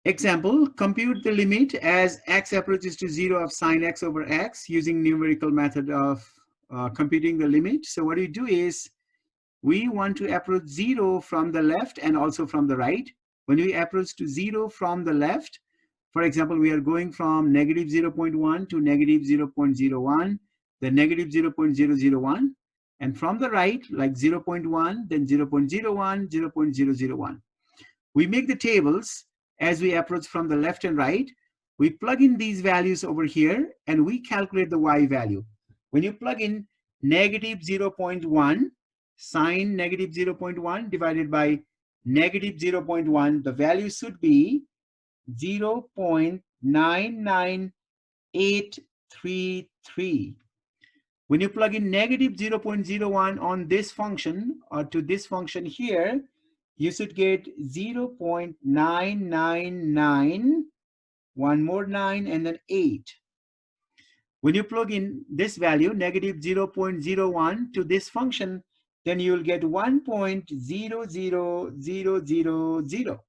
Example, compute the limit as x approaches to 0 of sine x over x using numerical method of computing the limit. So what we do is we want to approach 0 from the left and also from the right. When we approach to 0 from the left, for example, we are going from negative 0.1 to negative 0.01, then negative 0.001, and from the right, like 0.1, then 0.01, 0.001. We make the tables as we approach from the left and right. We plug in these values over here and we calculate the y value. When you plug in negative 0.1, sine negative 0.1 divided by negative 0.1, the value should be 0.99833. When you plug in negative 0.01 on this function or to this function here, you should get 0.999, one more 9, and then 8. When you plug in this value, negative 0.01 to this function, then you will get 1.00000.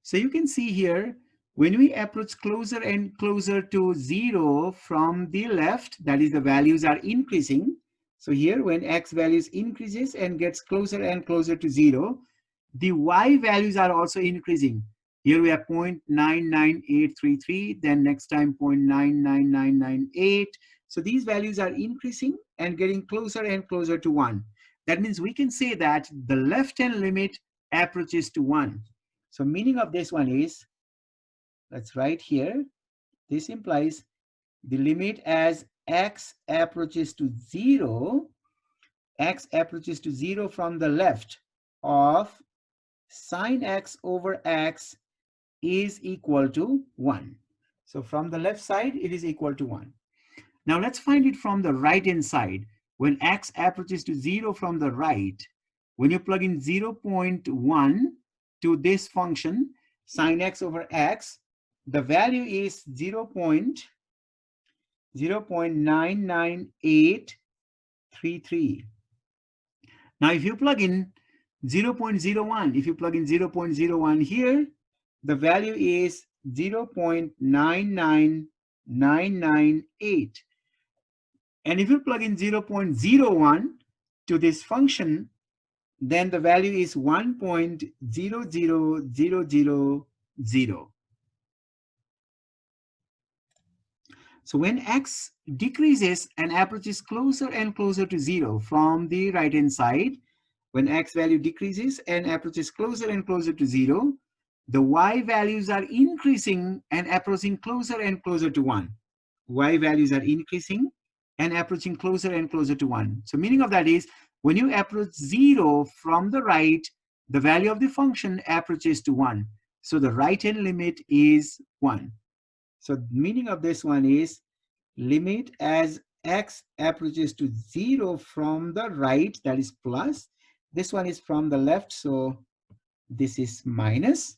So you can see here, when we approach closer and closer to 0 from the left, that is the values are increasing. So here when x values increases and gets closer and closer to 0, the y values are also increasing. Here we have 0.99833, then next time 0.99998. So these values are increasing and getting closer and closer to 1. That means we can say that the left-hand limit approaches to 1. So meaning of this one is, let's write here, this implies the limit as x approaches to 0, x approaches to 0 from the left of sine x over x is equal to 1. So from the left side, it is equal to 1. Now let's find it from the right hand side. When x approaches to 0 from the right, when you plug in 0.1 to this function, sine x over x, the value is 0.99833. Now if you plug in 0.01, if you plug in 0.01 here, the value is 0.99998. And if you plug in 0.01 to this function, then the value is 1.00000. So when x decreases and approaches closer and closer to 0 from the right hand side, when x value decreases and approaches closer and closer to 0, the y values are increasing and approaching closer and closer to 1. Y values are increasing and approaching closer and closer to 1. So meaning of that is, when you approach 0 from the right, the value of the function approaches to 1. So the right-hand limit is 1. So meaning of this one is, limit as x approaches to 0 from the right, that is plus. This one is from the left, so this is minus,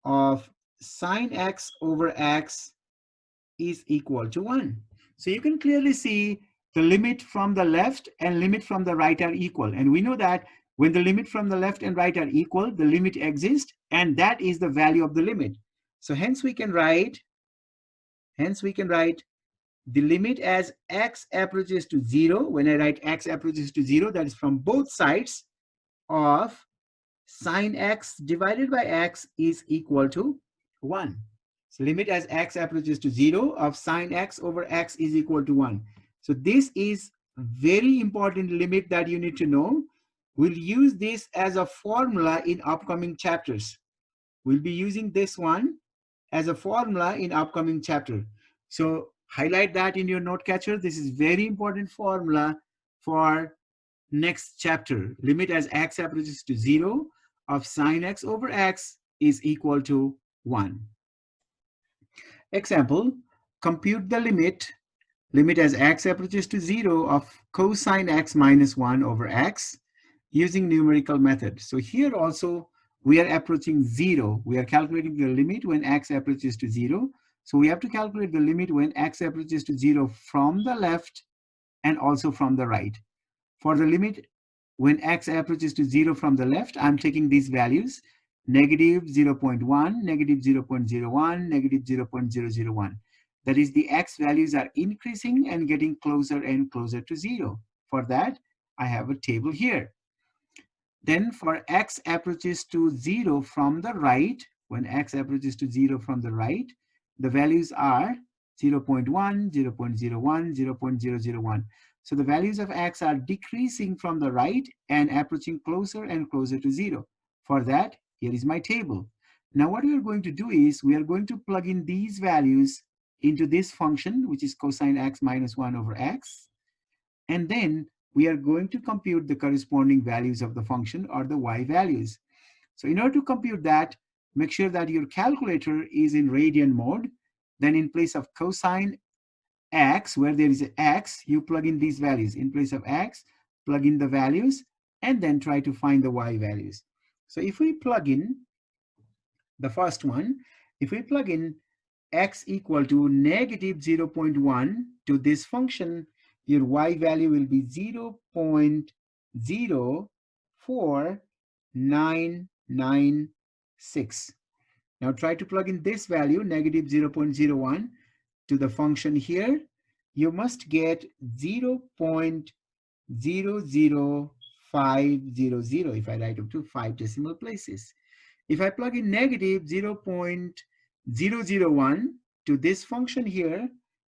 of sine x over x is equal to 1. So you can clearly see the limit from the left and limit from the right are equal. And we know that when the limit from the left and right are equal, the limit exists, and that is the value of the limit. So hence we can write the limit as x approaches to 0. When I write x approaches to 0, that is from both sides, of sine x divided by x is equal to 1. So limit as x approaches to 0 of sine x over x is equal to 1. So this is a very important limit that you need to know. We'll use this as a formula in upcoming chapters. We'll be using this one as a formula in upcoming chapter. So highlight that in your note catcher. This is very important formula for next chapter. Limit as x approaches to 0 of sine x over x is equal to 1. Example, compute the limit as x approaches to 0 of cosine x minus 1 over x using numerical method. So here also we are approaching 0. We are calculating the limit when x approaches to 0. So we have to calculate the limit when x approaches to 0 from the left and also from the right. For the limit when x approaches to 0 from the left, I'm taking these values, negative 0.1, negative 0.01, negative 0.001. That is, the x values are increasing and getting closer and closer to 0. For that, I have a table here. Then for x approaches to 0 from the right, when x approaches to 0 from the right, the values are 0.1, 0.01, 0.001. So the values of x are decreasing from the right and approaching closer and closer to 0. For that, here is my table. Now what we are going to do is we are going to plug in these values into this function, which is cosine x minus 1 over x. And then we are going to compute the corresponding values of the function, or the y values. So in order to compute that, make sure that your calculator is in radian mode. Then in place of cosine x, where there is an x, you plug in these values. In place of x, plug in the values, and then try to find the y values. So if we plug in the first one, if we plug in x equal to negative 0.1 to this function, your y value will be 0.04996. Now try to plug in this value, negative 0.01, to the function here. You must get 0.00500 if I write up to 5 decimal places. If I plug in negative 0.001 to this function here,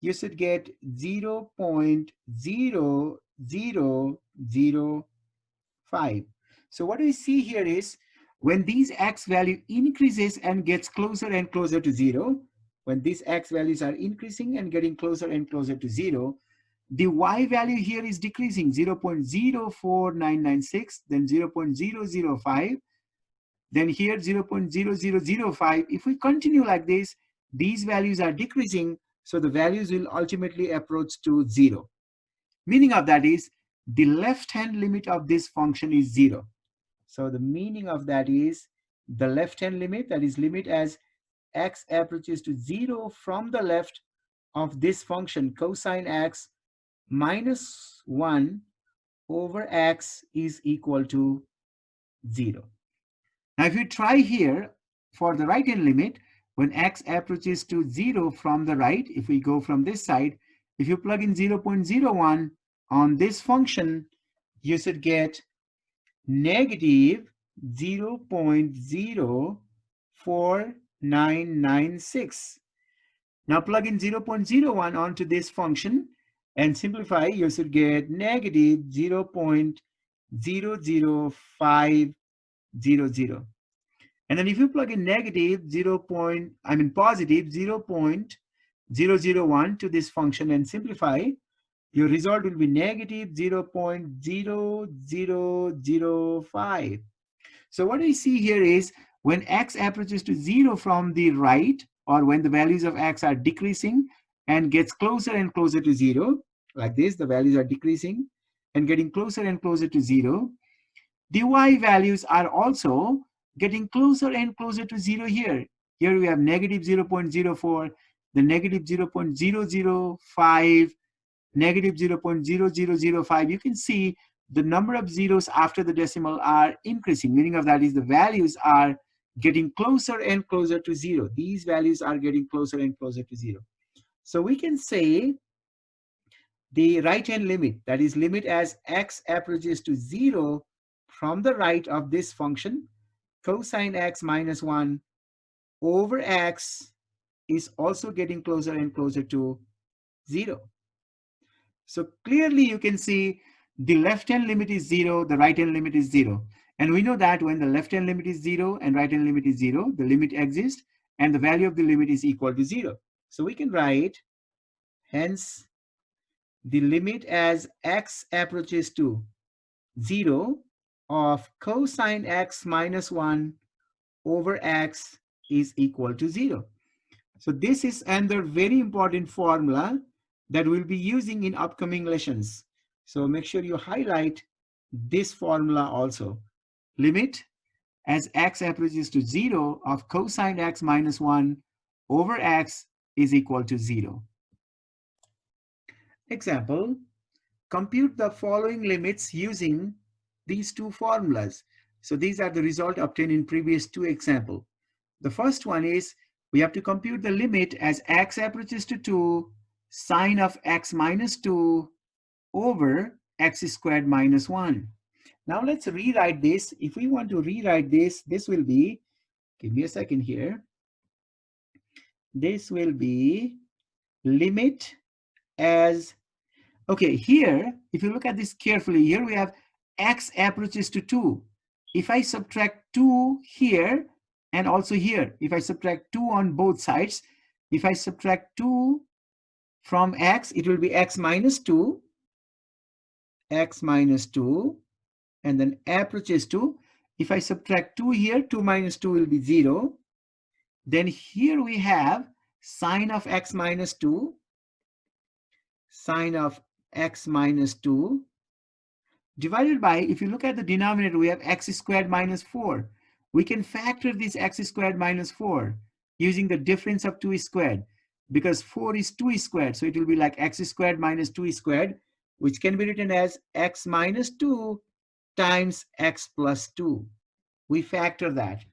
you should get 0.0005. So what we see here is when these x value increases and gets closer and closer to 0, when these x values are increasing and getting closer and closer to 0, the y value here is decreasing, 0.04996, then 0.005, then here 0.0005. If we continue like this, these values are decreasing, so the values will ultimately approach to 0. Meaning of that is the left-hand limit of this function is 0. So the meaning of that is the left-hand limit, that is limit as x approaches to 0 from the left of this function cosine x minus 1 over x is equal to 0. Now if you try here for the right hand limit, when x approaches to 0 from the right, if we go from this side, if you plug in 0.01 on this function, you should get negative 0.04996. Now plug in 0.01 onto this function and simplify, you should get negative 0.00500. And then if you plug in negative positive 0.001 to this function and simplify, your result will be negative 0.0005. So what we see here is when x approaches to 0 from the right, or when the values of x are decreasing and gets closer and closer to 0, like this, the values are decreasing and getting closer and closer to 0, the y values are also getting closer and closer to 0 here. Here we have negative 0.04, the negative 0.005, negative 0.0005. You can see the number of zeros after the decimal are increasing. Meaning of that is the values are getting closer and closer to 0. These values are getting closer and closer to 0. So we can say the right-hand limit, that is limit as x approaches to 0 from the right of this function, cosine x minus 1 over x, is also getting closer and closer to 0. So clearly you can see the left-hand limit is 0, the right-hand limit is 0. And we know that when the left-hand limit is 0 and right-hand limit is 0, the limit exists and the value of the limit is equal to 0. So we can write, hence, the limit as x approaches to 0 of cosine x minus 1 over x is equal to 0. So this is another very important formula that we'll be using in upcoming lessons. So make sure you highlight this formula also. Limit as x approaches to 0 of cosine x minus 1 over x is equal to 0. Example, compute the following limits using these two formulas. So these are the result obtained in previous two examples. The first one is we have to compute the limit as x approaches to 2 sine of x minus 2 over x squared minus 1. Now let's rewrite this. If we want to rewrite this, this will be, give me a second here. This will be limit as, okay, here, if you look at this carefully, here we have x approaches to 2. If I subtract 2 here and also here, if I subtract 2 on both sides, if I subtract 2 from x, it will be x minus 2, and then approaches to, if I subtract 2 here, 2 minus 2 will be 0. Then here we have sine of x minus 2, sine of x minus 2, divided by, if you look at the denominator, we have x squared minus 4. We can factor this x squared minus 4 using the difference of 2 squared, because 4 is 2 squared. So it will be like x squared minus 2 squared, which can be written as x minus 2 times x plus 2. We factor that,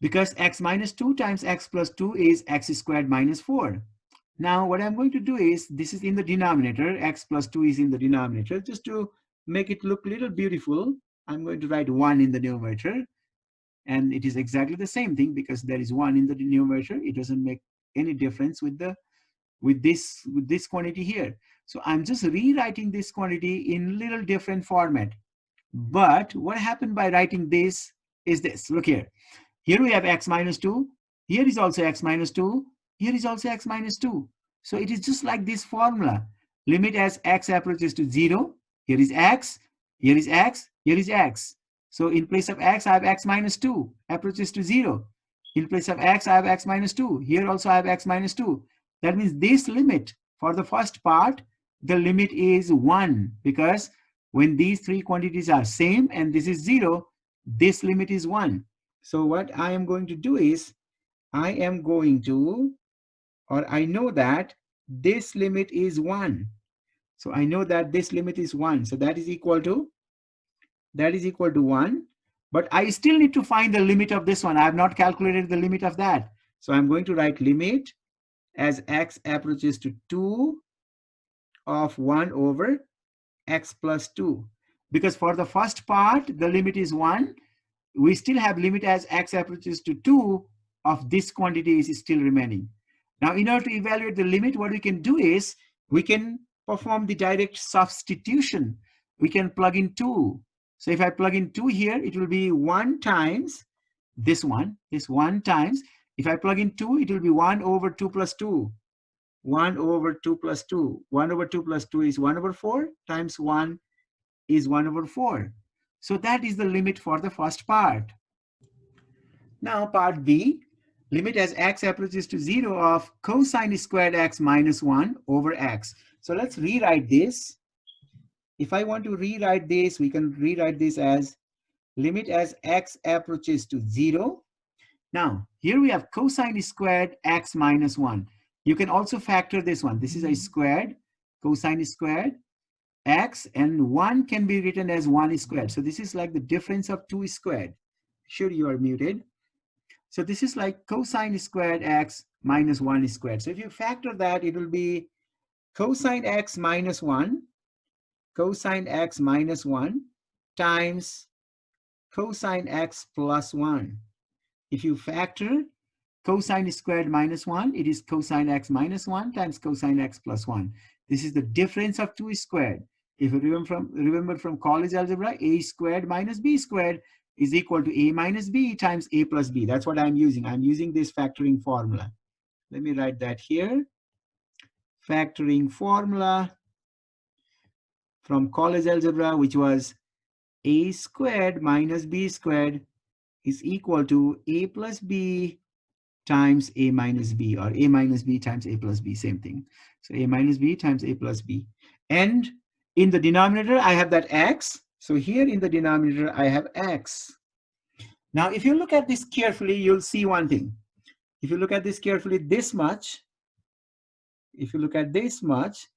because x minus 2 times x plus 2 is x squared minus 4. Now what I'm going to do is, this is in the denominator, x plus 2 is in the denominator. Just to make it look a little beautiful, I'm going to write 1 in the numerator. And it is exactly the same thing, because there is 1 in the numerator. It doesn't make any difference with this quantity here. So I'm just rewriting this quantity in little different format. But what happened by writing this is this. Look here. Here we have x minus 2. Here is also x minus 2. Here is also x minus 2. So it is just like this formula. Limit as x approaches to 0. Here is x. Here is x. Here is x. So in place of x, I have x minus 2. Approaches to 0. In place of x, I have x minus 2. Here also I have x minus 2. That means this limit, for the first part, the limit is 1. Because when these three quantities are same and this is 0, this limit is 1. So what I am going to do is, I am going to, or I know that this limit is 1. So I know that this limit is 1. So that is equal to 1. But I still need to find the limit of this one. I have not calculated the limit of that. So I'm going to write limit as x approaches to 2 of 1 over x plus 2. Because for the first part, the limit is 1. We still have limit as x approaches to 2 of this quantity is still remaining. Now, in order to evaluate the limit, what we can do is, we can perform the direct substitution. We can plug in 2. So if I plug in 2 here, it will be 1 times this 1 times. If I plug in 2, it will be 1 over 2 plus 2. 1 over 2 plus 2. 1 over 2 plus 2 is 1 over 4 times 1 is 1 over 4. So that is the limit for the first part. Now part B, limit as x approaches to 0 of cosine squared x minus 1 over x. So let's rewrite this. If I want to rewrite this, we can rewrite this as limit as x approaches to 0. Now, here we have cosine squared x minus 1. You can also factor this one. This is a squared, cosine squared x, and 1 can be written as 1 squared. So this is like the difference of 2 squared. Sure, you are muted. So this is like cosine squared x minus 1 squared. So if you factor that, it will be cosine x minus 1 times cosine x plus 1. If you factor cosine squared minus 1, it is cosine x minus 1 times cosine x plus 1. This is the difference of 2 squared. If you remember from college algebra, a squared minus b squared is equal to a minus b times a plus b. That's what I'm using. I'm using this factoring formula. Let me write that here. Factoring formula from college algebra, which was a squared minus b squared is equal to a plus b times a minus b, or a minus b times a plus b, same thing. So a minus b times a plus b. And in the denominator, I have that x. So here in the denominator, I have x. Now, if you look at this carefully, you'll see one thing. If you look at this carefully, this much, if you look at this much,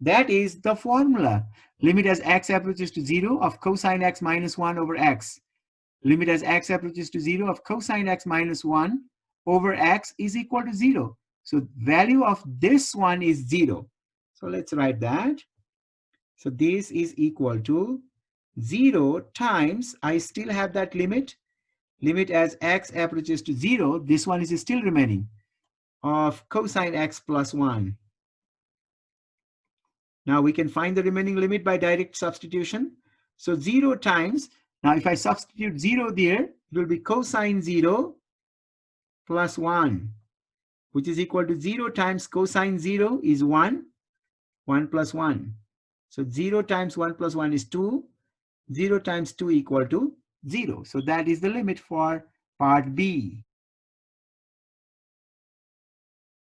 That is the formula. Limit as x approaches to 0 of cosine x minus 1 over x. Limit as x approaches to 0 of cosine x minus 1 over x is equal to 0. So value of this one is 0. So let's write that. So this is equal to 0 times, I still have that limit. Limit as x approaches to 0, this one is still remaining, of cosine x plus 1. Now we can find the remaining limit by direct substitution. So 0 times, now if I substitute 0 there, it will be cosine 0 plus 1, which is equal to 0 times cosine 0 is 1, 1 plus 1. So 0 times 1 plus 1 is 2, 0 times 2 equal to 0. So that is the limit for part B.